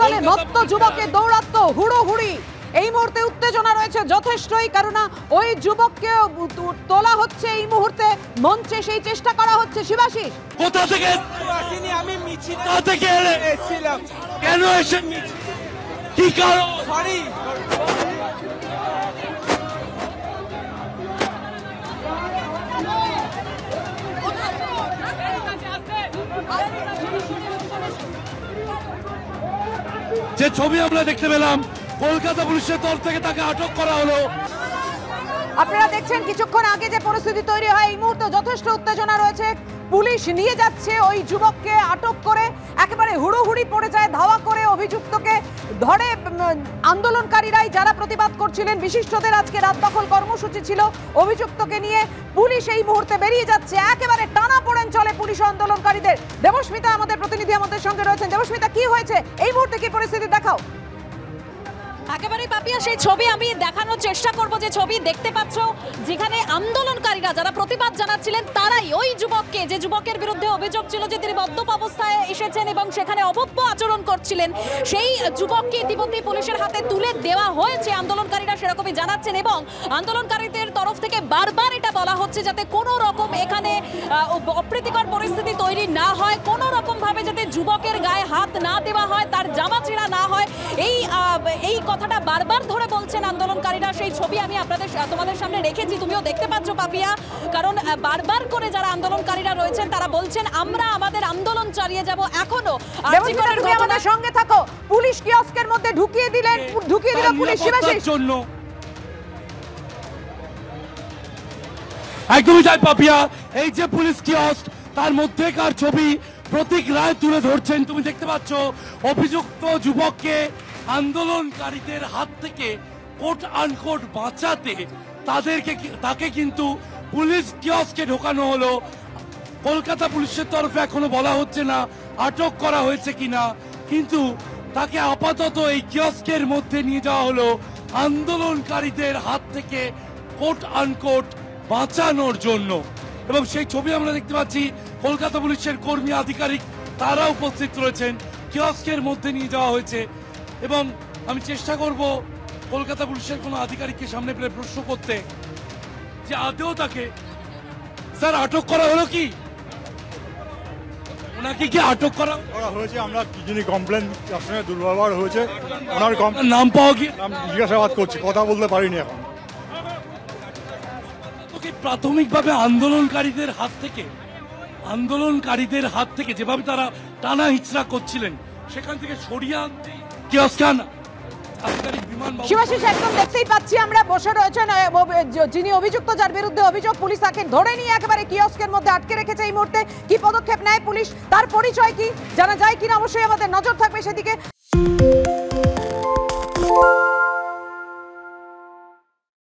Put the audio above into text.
তলে মত্ত যুবকের দৌরাত্ম্য হুড়োহুড়ি। এই মুহূর্তে উত্তেজনা রয়েছে যথেষ্টই, কারণ ওই যুবককে তোলা হচ্ছে এই মুহূর্তে মঞ্চে, সেই চেষ্টা করা হচ্ছে। শিবাশিস, কোথা থেকে আসিনি, আমি মিছিল থেকে এসেছিলাম। কেন এসে কি কারণ? সরি, যে ছবি আমরা দেখতে পেলাম, কলকাতা পুলিশের তরফ থেকে তাকে আটক করা হলো। আপনারা দেখছেন কিছুক্ষণ আগে যে পরিস্থিতি তৈরি হয়, এই মুহূর্তে যথেষ্ট উত্তেজনা রয়েছে। পুলিশ নিয়ে যাচ্ছে ওই যুবককে আটক করে, একেবারে হুড়োহুড়ি পড়ে যায়, ধাওয়া করে অভিযুক্তকে ধরে। আন্দোলনকারীরাই যারা প্রতিবাদ করছিলেন, বিশিষ্টদের আজকে রাত দখল কর্মসূচি ছিল, অভিযুক্তকে নিয়ে পুলিশ এই মুহূর্তে বেরিয়ে যাচ্ছে। একেবারে টানাপোড়েন চলে পুলিশ আন্দোলনকারীদের। দেবস্মিতা আমাদের প্রতিনিধি আমাদের সঙ্গে রয়েছেন। দেবস্মিতা, কি হয়েছে এই মুহূর্তে, কি পরিস্থিতি দেখাও। একেবারে পাপিয়া, সেই ছবি আমি দেখানোর চেষ্টা করব। যে ছবি দেখতে পাচ্ছ, যেখানে আন্দোলনকারীরা যারা প্রতিবাদ জানাচ্ছিলেন তারাই ওই যুবককে, যে যুবকের বিরুদ্ধে অভিযোগ ছিল যে তিনি মদ্যপ অবস্থায় এসেছেন এবং সেখানে অভব্য আচরণ করছিলেন, সেই যুবককে ইতিমধ্যে পুলিশের হাতে তুলে দেওয়া হয়েছে। আন্দোলনকারীরা সেরকমই জানাচ্ছেন এবং আন্দোলনকারীদের তরফ থেকে বারবার এটা বলা হচ্ছে যাতে কোনো রকম এখানে অপ্রীতিকর পরিস্থিতি তৈরি না হয়, কোনো রকম ভাবে যাতে যুবকের গায়ে হাত না দেওয়া হয়, তার জামা ছেঁড়া না হয়। এই কথাটা বারবার ধরে বলছেন আন্দোলনকারীরা। সেই ছবি আমি তোমাদের সামনে রেখেছি, তুমিও দেখতে পাচ্ছ পাপিয়া। কারণ বারবার করে যারা আন্দোলনকারীরা রয়েছেন তারা বলছেন আমরা আমাদের আন্দোলন চালিয়ে যাব। এখনো আমাদের সঙ্গে থাকো। পুলিশ কিয়স্কের মধ্যে ঢুকিয়ে দিল পুলিশ। শিবাশিস, জন্য একদমই তাই পাপিয়া। এই যে পুলিশ কিয়স্ক, তার মধ্যেকার ছবি প্রতীক রায় তুলে ধরছেন। তুমি দেখতে পাচ্ছ অভিযুক্ত যুবককে আন্দোলনকারীদের হাত থেকে কোট আনকোট বাঁচাতে তাকে কিন্তু পুলিশ কিয়স্কে ঢোকানো হলো। কলকাতা পুলিশের তরফে এখনো বলা হচ্ছে না আটক করা হয়েছে কিনা, কিন্তু তাকে আপাতত এই কিয়স্কের মধ্যে নিয়ে যাওয়া হলো আন্দোলনকারীদের হাত থেকে কোট আনকোট বাঁচানোর জন্য। এবং সেই ছবি আমরা দেখতে পাচ্ছি, কলকাতা পুলিশের কর্মী আধিকারিক তারা উপস্থিত রয়েছেন। কিয়স্কের মধ্যে নিয়ে যাওয়া হয়েছে এবং আমি চেষ্টা করব কলকাতা পুলিশের কোনো আধিকারিককে সামনে পেলে প্রশ্ন করতে যে আদৌ তাকে স্যার আটক করা হলো কি, ওনাকে কি আটক করা হয়েছে? আমরা কি যিনি কমপ্লেন আপনার দুর্ব্যবহার হয়েছে ওনার নাম পাওয়া গিয়ে জিজ্ঞাসাবাদ করছি, কথা বলতে পারিনি এখন। প্রাথমিকভাবে আন্দোলনকারীদের হাত থেকে যেভাবে তারা টানা হিচড়া করছিলেন, সেখান থেকে সরিয়ে আনতে শিবাশিস, একদম দেখতেই পাচ্ছি আমরা, বসে রয়েছেন যিনি অভিযুক্ত, যার বিরুদ্ধে অভিযোগ। পুলিশ তাকে ধরে নিয়ে একেবারে কিয়স্কের মধ্যে আটকে রেখেছে। এই মুহূর্তে কি পদক্ষেপ নেয় পুলিশ, তার পরিচয় কি জানা যায় কিনা, অবশ্যই আমাদের নজর থাকবে সেদিকে।